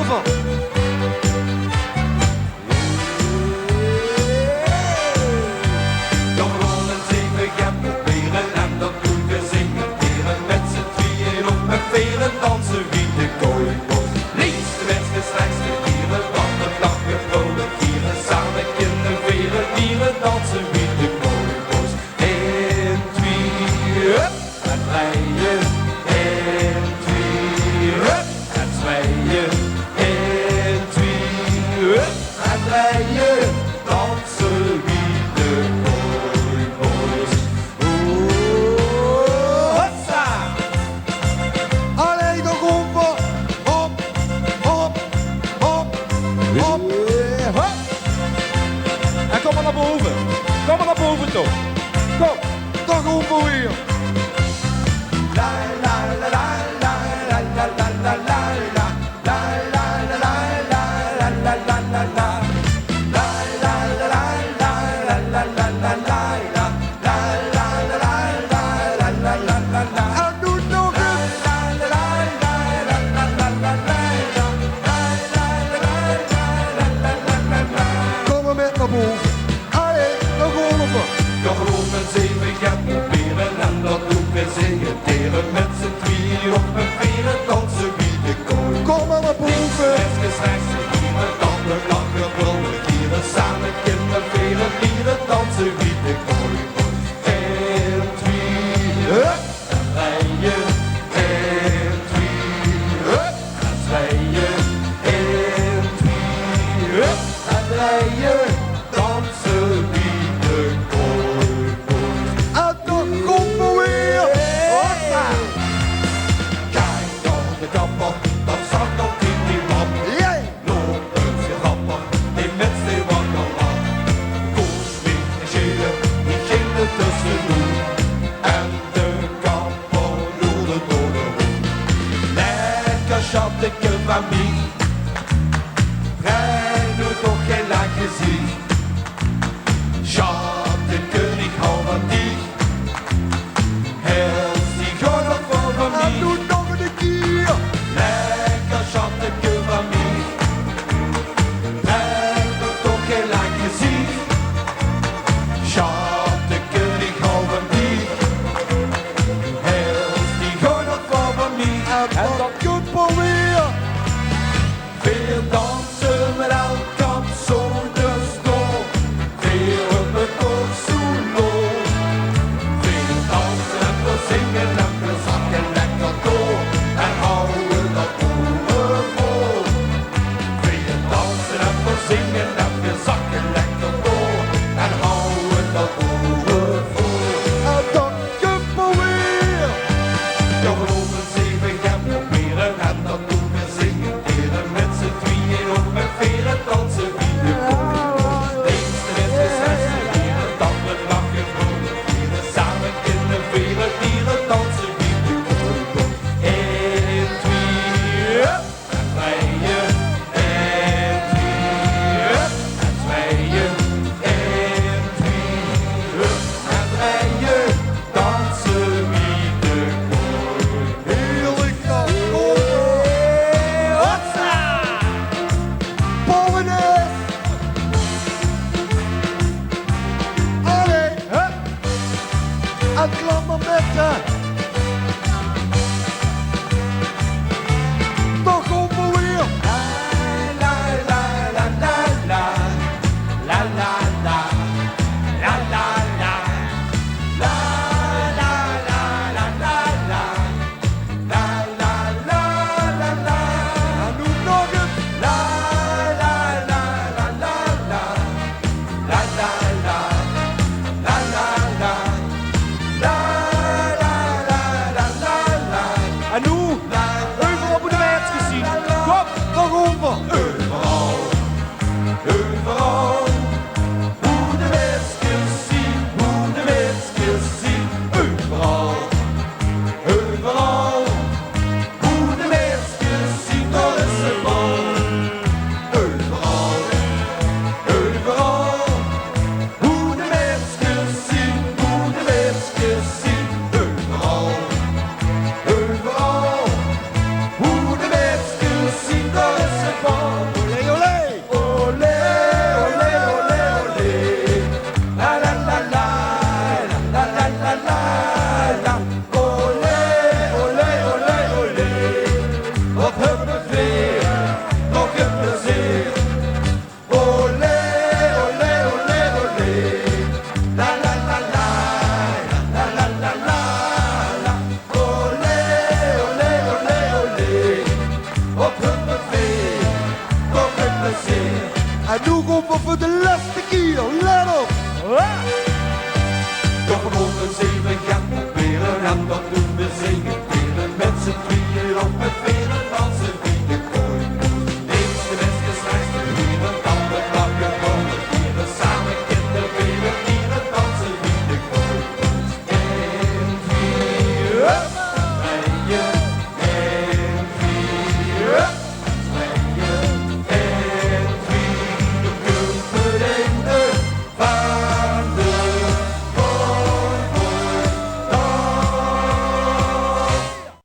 van. Kom rond en zeven gaan proberen en dat doen we zingen keren. Met z'n tweeën op met veren dansen wie de kooi wordt. Liefste wensen, slechtste dieren, dan de lachen, vrolijk vieren. Samen kinderen, veren, dieren dansen wie de kooi wordt. 1, 2, hup, en rijden. 1, 2, hup, en zwijgen. 1, 2, hup, en rijden. Dansen wie de kooi wordt. Oeh, hopsa! Allee, nog roepen. Hop, hop, hop, hop. Hop. En kom maar naar boven. Kom maar naar boven toch. Kom, toch roepen weer. La la la la la la la la la la la la la la la la la la la la. La la la la la la la la la la la. La la la la la la la la la. En doe het nog eens. La la la la la la la la la. La la la la la la la la. Kom maar met naar boven. Allee, nog roepen. Toch rond en zeven gaan proberen en dat doen we zingen teren. Met z'n tweeën op een veren dansen wie de kooi. Kom maar naar boven. Rechts, dieren, tanden, lachen, brullen, dieren. Samen kinderen, veren, dieren dansen wie de kooi wordt. 1, 2, hup, en rijden. 1, 2, hup, en zwijgen. 1, 2, hup, en rijden. Dansen wie de kooi wordt. En toch roepen weer. Hoppa. Kijk dan de kapper, dat zag nog in die man. Jij. Lopen ze grappig, die mens die wakker was. Koos, wit en schelen, die gingen tussendoor. En de kapper loerde door de hoek. Lekker schatteke van mij. Vrij nu toch geen lang gezien. Schatteke, ik hou van die. Hels, die gaat nog voor van En mij. doe het nog een keer. Lekker schatteke van mij. Heb ik toch heel lang gezien. Schatteke, ik hou van die. Hels, die gaat nog voor van mij. En dat goed weer. open voor de